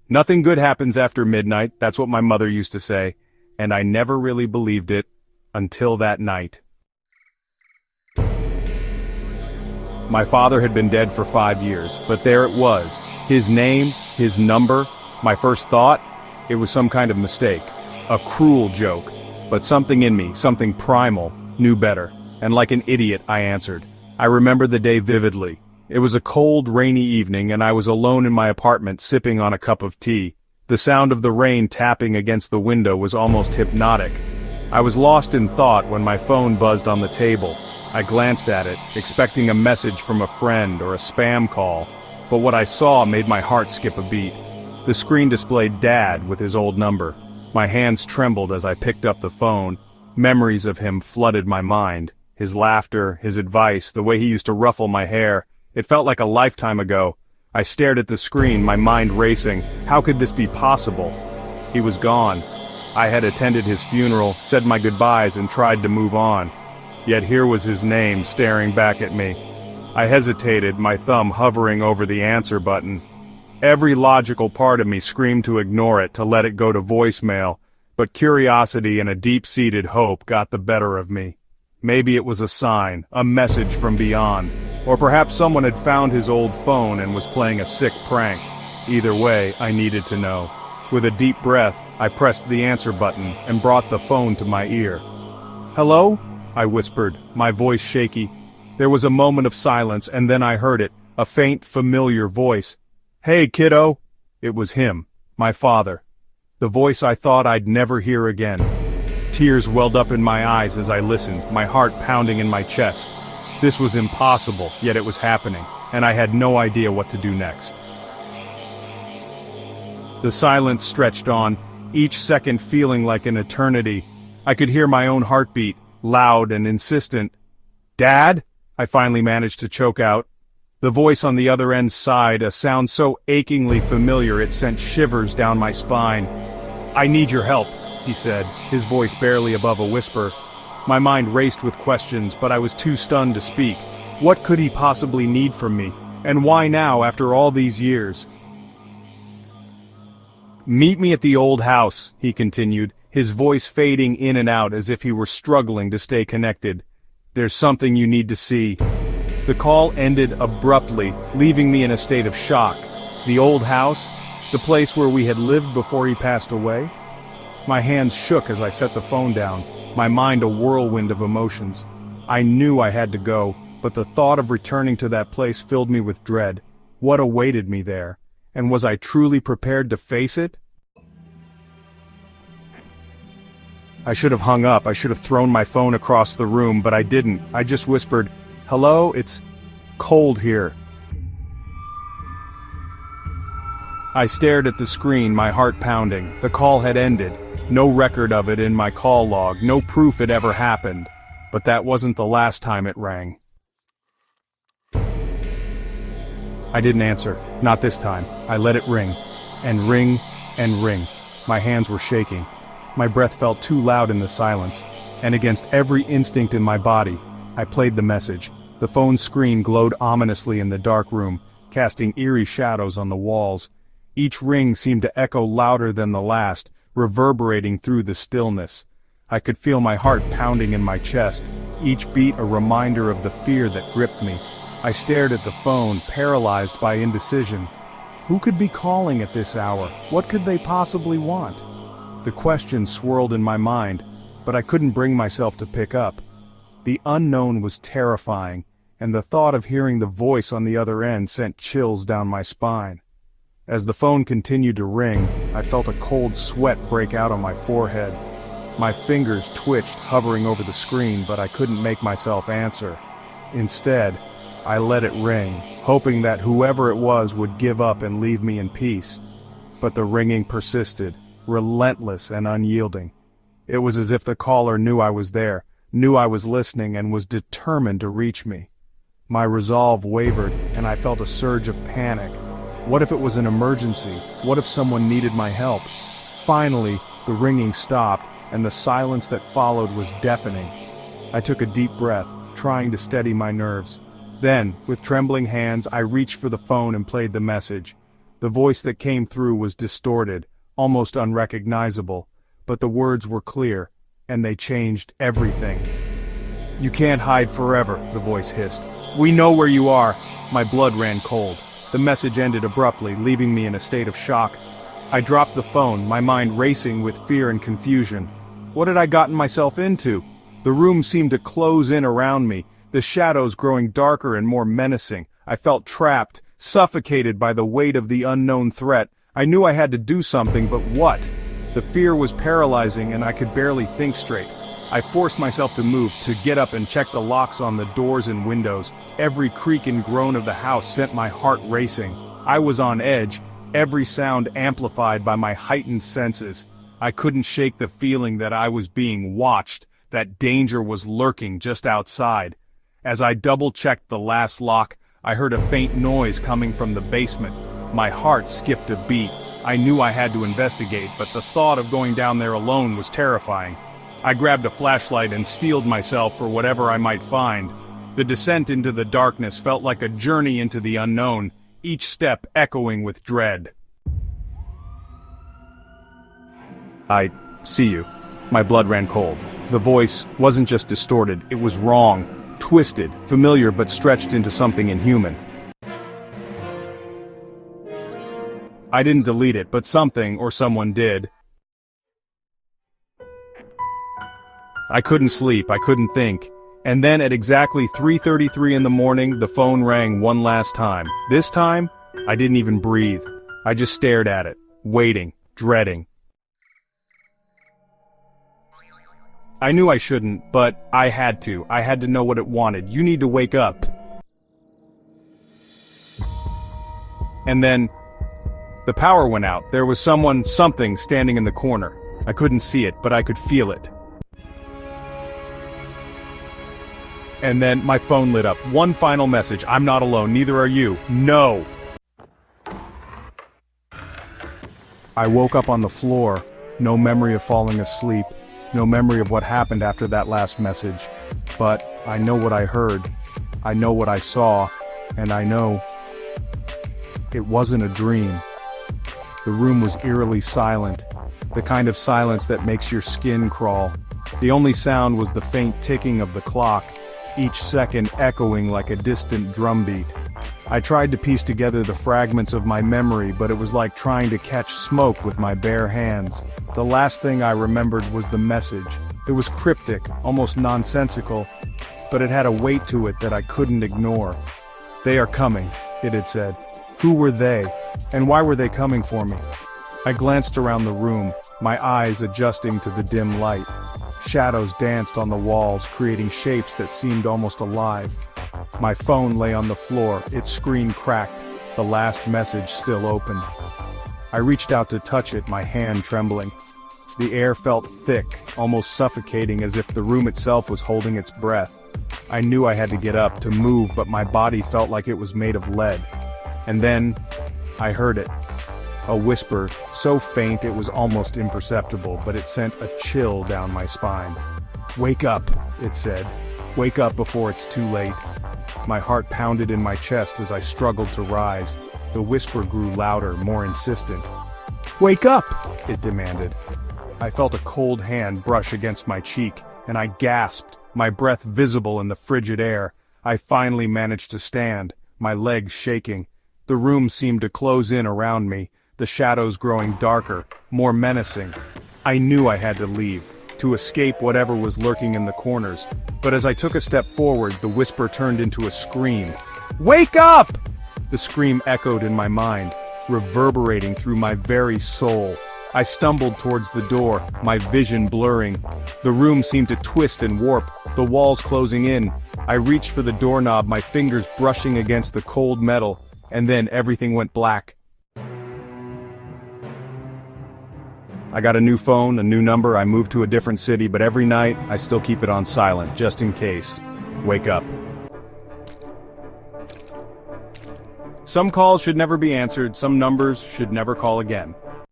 Nothing good happens after midnight, that's what my mother used to say, and I never really believed it until that night. My father had been dead for 5 years, but there it was. His name, his number, my first thought, it was some kind of mistake. A cruel joke. But something in me, something primal, knew better. And like an idiot, I answered. I remember the day vividly. It was a cold, rainy evening, and I was alone in my apartment sipping on a cup of tea. The sound of the rain tapping against the window was almost hypnotic. I was lost in thought when my phone buzzed on the table. I glanced at it, expecting a message from a friend or a spam call, but what I saw made my heart skip a beat. The screen displayed Dad with his old number. My hands trembled as I picked up the phone. Memories of him flooded my mind. His laughter, his advice, the way he used to ruffle my hair. It felt like a lifetime ago. I stared at the screen, my mind racing. How could this be possible? He was gone. I had attended his funeral, said my goodbyes, and tried to move on. Yet here was his name staring back at me. I hesitated, my thumb hovering over the answer button. Every logical part of me screamed to ignore it, to let it go to voicemail, but curiosity and a deep-seated hope got the better of me. Maybe it was a sign, a message from beyond, or perhaps someone had found his old phone and was playing a sick prank. Either way, I needed to know. With a deep breath, I pressed the answer button and brought the phone to my ear. "Hello?" I whispered, my voice shaky. There was a moment of silence, and then I heard it, a faint, familiar voice. "Hey, kiddo!" It was him, my father. The voice I thought I'd never hear again. Tears welled up in my eyes as I listened, my heart pounding in my chest. This was impossible, yet it was happening, and I had no idea what to do next. The silence stretched on, each second feeling like an eternity. I could hear my own heartbeat, loud and insistent. "Dad?" I finally managed to choke out. The voice on the other end sighed, a sound so achingly familiar it sent shivers down my spine. "I need your help," he said, his voice barely above a whisper. My mind raced with questions, but I was too stunned to speak. What could he possibly need from me? And why now, after all these years? "Meet me at the old house," he continued, his voice fading in and out as if he were struggling to stay connected. "There's something you need to see." The call ended abruptly, leaving me in a state of shock. The old house? The place where we had lived before he passed away? My hands shook as I set the phone down, my mind a whirlwind of emotions. I knew I had to go, but the thought of returning to that place filled me with dread. What awaited me there? And was I truly prepared to face it? I should have hung up, I should have thrown my phone across the room, but I didn't. I just whispered, "Hello, it's cold here." I stared at the screen, my heart pounding. The call had ended. No record of it in my call log, no proof it ever happened. But that wasn't the last time it rang. I didn't answer, not this time. I let it ring, and ring, and ring. My hands were shaking. My breath felt too loud in the silence, and against every instinct in my body, I played the message. The phone screen glowed ominously in the dark room, casting eerie shadows on the walls. Each ring seemed to echo louder than the last, reverberating through the stillness. I could feel my heart pounding in my chest, each beat a reminder of the fear that gripped me. I stared at the phone, paralyzed by indecision. Who could be calling at this hour? What could they possibly want? The question swirled in my mind, but I couldn't bring myself to pick up. The unknown was terrifying, and the thought of hearing the voice on the other end sent chills down my spine. As the phone continued to ring, I felt a cold sweat break out on my forehead. My fingers twitched, hovering over the screen, but I couldn't make myself answer. Instead, I let it ring, hoping that whoever it was would give up and leave me in peace. But the ringing persisted, relentless and unyielding. It was as if the caller knew I was there, knew I was listening, and was determined to reach me. My resolve wavered, and I felt a surge of panic. What if it was an emergency? What if someone needed my help? Finally, the ringing stopped, and the silence that followed was deafening. I took a deep breath, trying to steady my nerves. Then, with trembling hands, I reached for the phone and played the message. The voice that came through was distorted, almost unrecognizable, but the words were clear, and they changed everything. "You can't hide forever," the voice hissed. "We know where you are." My blood ran cold. The message ended abruptly, leaving me in a state of shock. I dropped the phone, my mind racing with fear and confusion. What had I gotten myself into? The room seemed to close in around me, the shadows growing darker and more menacing. I felt trapped, suffocated by the weight of the unknown threat. I knew I had to do something, but what? The fear was paralyzing and I could barely think straight. I forced myself to move, to get up and check the locks on the doors and windows. Every creak and groan of the house sent my heart racing. I was on edge, every sound amplified by my heightened senses. I couldn't shake the feeling that I was being watched, that danger was lurking just outside. As I double-checked the last lock, I heard a faint noise coming from the basement. My heart skipped a beat. I knew I had to investigate, but the thought of going down there alone was terrifying. I grabbed a flashlight and steeled myself for whatever I might find. The descent into the darkness felt like a journey into the unknown, each step echoing with dread. "I see you." My blood ran cold. The voice wasn't just distorted, it was wrong, twisted, familiar but stretched into something inhuman. I didn't delete it, but something or someone did. I couldn't sleep, I couldn't think. And then at exactly 3:33 in the morning, the phone rang one last time. This time, I didn't even breathe. I just stared at it, waiting, dreading. I knew I shouldn't, but I had to. I had to know what it wanted. "You need to wake up." And then, the power went out. There was something standing in the corner. I couldn't see it, but I could feel it. And then my phone lit up. One final message. "I'm not alone, neither are you. No." I woke up on the floor. No memory of falling asleep. No memory of what happened after that last message. But I know what I heard. I know what I saw. And I know it wasn't a dream. The room was eerily silent. The kind of silence that makes your skin crawl. The only sound was the faint ticking of the clock, each second echoing like a distant drumbeat. I tried to piece together the fragments of my memory, but it was like trying to catch smoke with my bare hands. The last thing I remembered was the message. It was cryptic, almost nonsensical, but it had a weight to it that I couldn't ignore. "They are coming," it had said. Who were they? And why were they coming for me? I glanced around the room, my eyes adjusting to the dim light. Shadows danced on the walls, creating shapes that seemed almost alive. My phone lay on the floor, its screen cracked, the last message still open. I reached out to touch it, my hand trembling. The air felt thick, almost suffocating, as if the room itself was holding its breath. I knew I had to get up, to move, but my body felt like it was made of lead. And then, I heard it. A whisper, so faint it was almost imperceptible, but it sent a chill down my spine. "Wake up," it said. "Wake up before it's too late." My heart pounded in my chest as I struggled to rise. The whisper grew louder, more insistent. "Wake up!" it demanded. I felt a cold hand brush against my cheek, and I gasped, my breath visible in the frigid air. I finally managed to stand, my legs shaking. The room seemed to close in around me, the shadows growing darker, more menacing. I knew I had to leave, to escape whatever was lurking in the corners. But as I took a step forward, the whisper turned into a scream. "Wake up!" The scream echoed in my mind, reverberating through my very soul. I stumbled towards the door, my vision blurring. The room seemed to twist and warp, the walls closing in. I reached for the doorknob, my fingers brushing against the cold metal, and then everything went black. I got a new phone, a new number, I moved to a different city, but every night, I still keep it on silent, just in case. Wake up. Some calls should never be answered, some numbers should never call again.